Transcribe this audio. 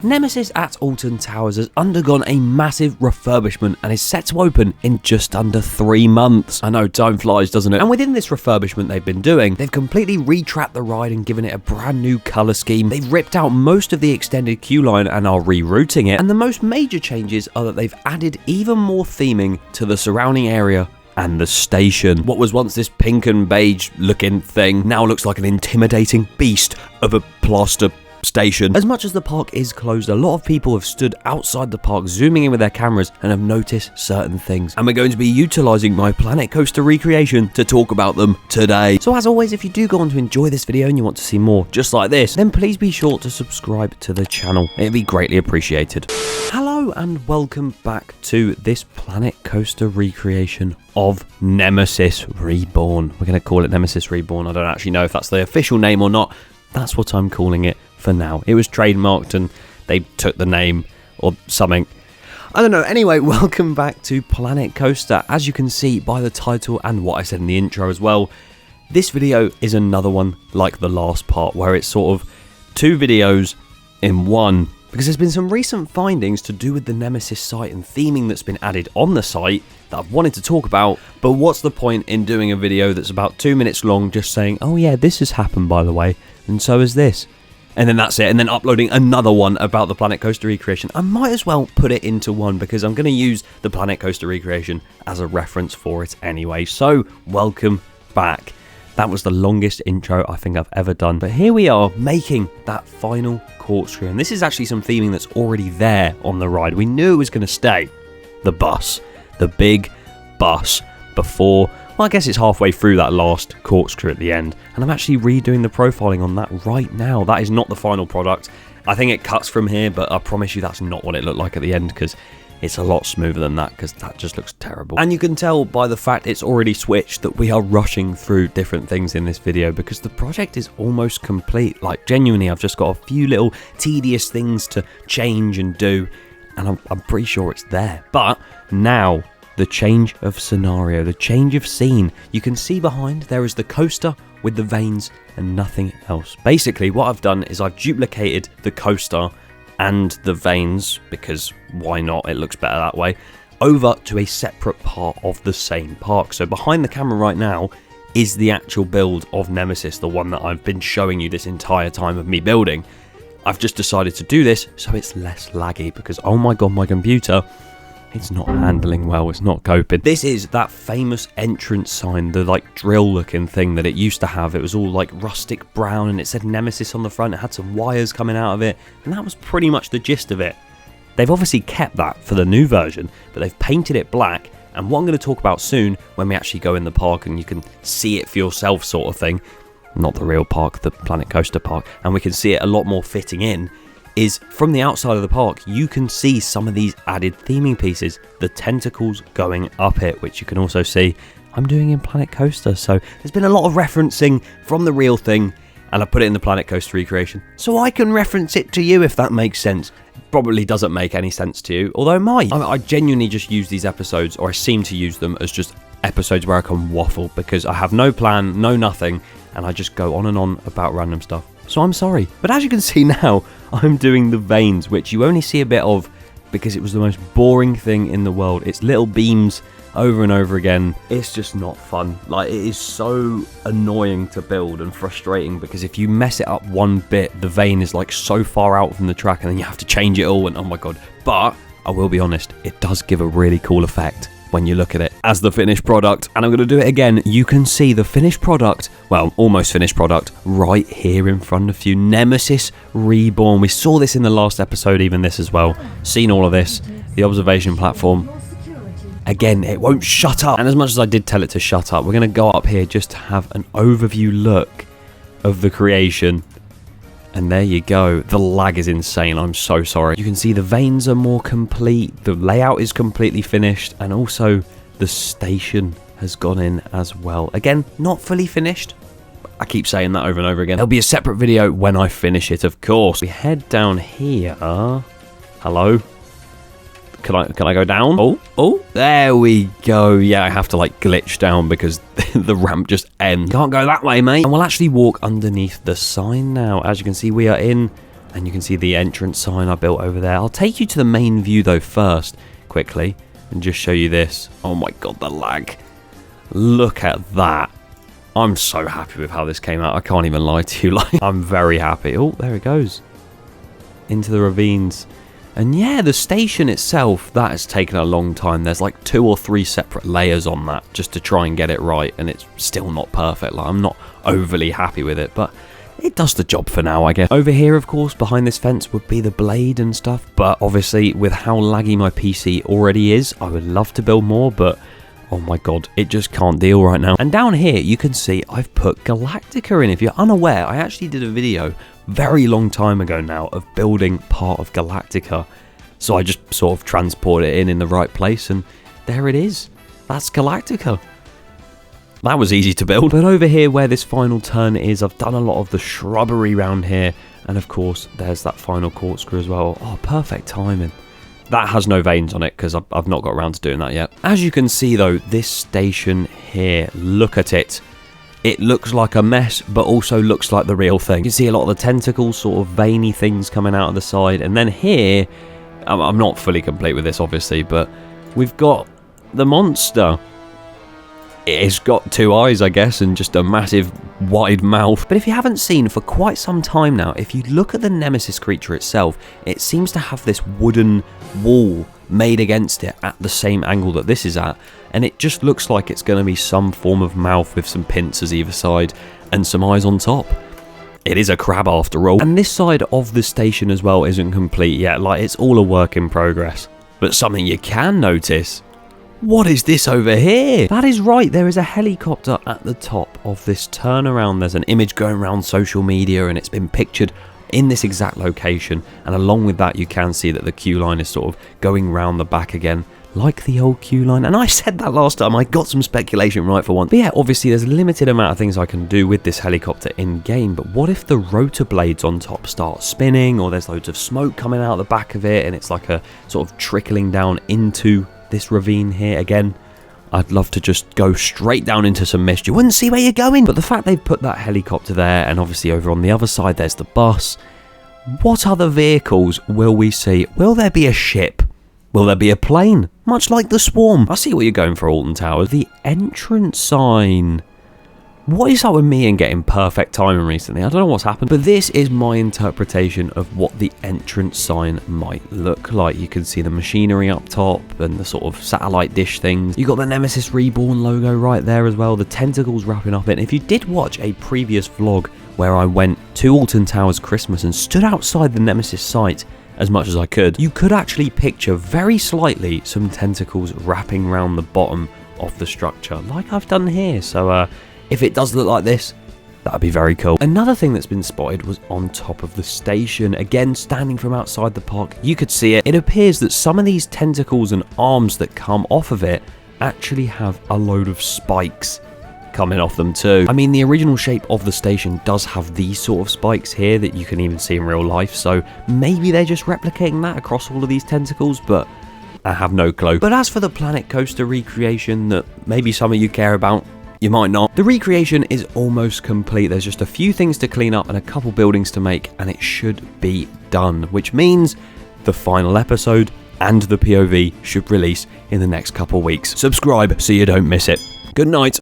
Nemesis at Alton Towers has undergone a massive refurbishment and is set to open in just under 3 months. I know, time flies, doesn't it? And within this refurbishment they've been doing, they've completely retrapped the ride and given it a brand new colour scheme. They've ripped out most of the extended queue line and are rerouting it. And the most major changes are that they've added even more theming to the surrounding area and the station. What was once this pink and beige looking thing now looks like an intimidating beast of a plaster station. As much as the park is closed, a lot of people have stood outside the park zooming in with their cameras and have noticed certain things, and we're going to be utilising my Planet Coaster recreation to talk about them today. So as always, if you do go on to enjoy this video and you want to see more just like this, then please be sure to subscribe to the channel. It'd be greatly appreciated. Hello and welcome back to this Planet Coaster recreation of Nemesis Reborn. We're going to call it Nemesis Reborn. I don't actually know if that's the official name or not. That's what I'm calling it for now. It was trademarked and they took the name or something. I don't know. Anyway, welcome back to Planet Coaster. As you can see by the title and what I said in the intro as well, this video is another one like the last part where it's sort of 2 videos in one, because there's been some recent findings to do with the Nemesis site and theming that's been added on the site that I've wanted to talk about. But what's the point in doing a video that's about 2 minutes long just saying, oh yeah, this has happened by the way, and so is this, and then that's it, and then uploading another one about the Planet Coaster recreation? I might as well put it into one because I'm going to use the Planet Coaster recreation as a reference for it anyway. So welcome back. That was the longest intro I think I've ever done, but here we are making that final corkscrew, and this is actually some theming that's already there on the ride. We knew it was going to stay. The bus, the big bus before, well, I guess it's halfway through that last corkscrew at the end, and I'm actually redoing the profiling on that right now. That is not the final product. I think it cuts from here, but I promise you that's not what it looked like at the end, because it's a lot smoother than that, because that just looks terrible. And you can tell by the fact it's already switched that we are rushing through different things in this video, because the project is almost complete. Like, genuinely, I've just got a few little tedious things to change and do, and I'm pretty sure it's there. But now, the change of scenario, the change of scene. You can see behind there is the coaster with the vanes and nothing else. Basically, what I've done is I've duplicated the coaster and the vanes, because why not, it looks better that way, over to a separate part of the same park. So behind the camera right now is the actual build of Nemesis, the one that I've been showing you this entire time of me building. I've just decided to do this so it's less laggy, because oh my god, my computer, it's not handling well, it's not coping. This is that famous entrance sign, the like drill looking thing that it used to have. It was all like rustic brown and it said Nemesis on the front. It had some wires coming out of it, and that was pretty much the gist of it. They've obviously kept that for the new version, but they've painted it black, and what I'm going to talk about soon when we actually go in the park and you can see it for yourself sort of thing, not the real park, the Planet Coaster park, and we can see it a lot more fitting in, is from the outside of the park you can see some of these added theming pieces, the tentacles going up it, which you can also see I'm doing in Planet Coaster. So there's been a lot of referencing from the real thing, and I put it in the Planet Coaster recreation so I can reference it to you, if that makes sense. Probably doesn't make any sense to you, although it might. I genuinely just use these episodes, or I seem to use them as just episodes where I can waffle, because I have no plan, no nothing, and I just go on and on about random stuff. So I'm sorry. But as you can see now, I'm doing the vanes, which you only see a bit of because it was the most boring thing in the world. It's little beams over and over again. It's just not fun. Like, it is so annoying to build and frustrating, because if you mess it up one bit, the vane is like so far out from the track and then you have to change it all, and oh my god. But I will be honest, it does give a really cool effect when you look at it as the finished product. And I'm going to do it again. You can see the finished product, well, almost finished product, right here in front of you. Nemesis Reborn. We saw this in the last episode, even this as well. Seen all of this. The observation platform. Again, it won't shut up. And as much as I did tell it to shut up, we're going to go up here just to have an overview look of the creation. And there you go. The lag is insane. I'm so sorry. You can see the vanes are more complete. The layout is completely finished. And also the station has gone in as well. Again, not fully finished. I keep saying that over and over again. There'll be a separate video when I finish it, of course. We head down here. Hello? Can I go down? Oh, there we go. Yeah, I have to like glitch down because the ramp just ends. Can't go that way, mate. And we'll actually walk underneath the sign now. As you can see, we are in And you can see the entrance sign I built over there. I'll take you to the main view though first, quickly, and just show you this. Oh my god, the lag. Look at that. I'm so happy with how this came out. I can't even lie to you. Like, I'm very happy. Oh, there it goes. Into the ravines. And yeah, the station itself, that has taken a long time. There's like 2 or 3 separate layers on that just to try and get it right. And it's still not perfect. Like, I'm not overly happy with it, but it does the job for now, I guess. Over here, of course, behind this fence would be the blade and stuff. But obviously, with how laggy my PC already is, I would love to build more, but oh my god, it just can't deal right now. And down here, you can see I've put Galactica in. If you're unaware, I actually did a video very long time ago now of building part of Galactica. So I just sort of transport it in the right place, and there it is. That's Galactica. That was easy to build. But over here where this final turn is, I've done a lot of the shrubbery around here. And of course, there's that final corkscrew as well. Oh, perfect timing. That has no veins on it because I've not got around to doing that yet. As you can see though, this station here, look at it. It looks like a mess, but also looks like the real thing. You can see a lot of the tentacles, sort of veiny things coming out of the side. And then here, I'm not fully complete with this obviously, but we've got the monster. It's got 2 eyes, I guess, and just a massive wide mouth. But if you haven't seen for quite some time now, if you look at the Nemesis creature itself, it seems to have this wooden wall made against it at the same angle that this is at, and it just looks like it's going to be some form of mouth with some pincers either side and some eyes on top. It is a crab after all. And this side of the station as well isn't complete yet, like it's all a work in progress. But something you can notice, what is this over here? That is right, there is a helicopter at the top of this turnaround. There's an image going around social media and it's been pictured in this exact location, and along with that you can see that the queue line is sort of going round the back again like the old queue line. And I said that last time, I got some speculation right for once. But yeah, obviously there's a limited amount of things I can do with this helicopter in game, but what if the rotor blades on top start spinning, or there's loads of smoke coming out the back of it and it's like a sort of trickling down into this ravine here? Again, I'd love to just go straight down into some mist. You wouldn't see where you're going. But the fact they've put that helicopter there, and obviously over on the other side there's the bus. What other vehicles will we see? Will there be a ship? Will there be a plane? Much like the Swarm. I see what you're going for, Alton Towers. The entrance sign. What is up with me and getting perfect timing recently? I don't know what's happened, but this is my interpretation of what the entrance sign might look like. You can see the machinery up top and the sort of satellite dish things. You got the Nemesis Reborn logo right there as well, the tentacles wrapping up it. If you did watch a previous vlog where I went to Alton Towers Christmas and stood outside the Nemesis site as much as I could, you could actually picture very slightly some tentacles wrapping around the bottom of the structure, like I've done here. So if it does look like this, that'd be very cool. Another thing that's been spotted was on top of the station. Again, standing from outside the park, you could see it. It appears that some of these tentacles and arms that come off of it actually have a load of spikes coming off them too. I mean, the original shape of the station does have these sort of spikes here that you can even see in real life, so maybe they're just replicating that across all of these tentacles, but I have no clue. But as for the Planet Coaster recreation that maybe some of you care about, you might not. The recreation is almost complete. There's just a few things to clean up and a couple buildings to make, and it should be done, which means the final episode and the POV should release in the next couple weeks. Subscribe so you don't miss it. Good night.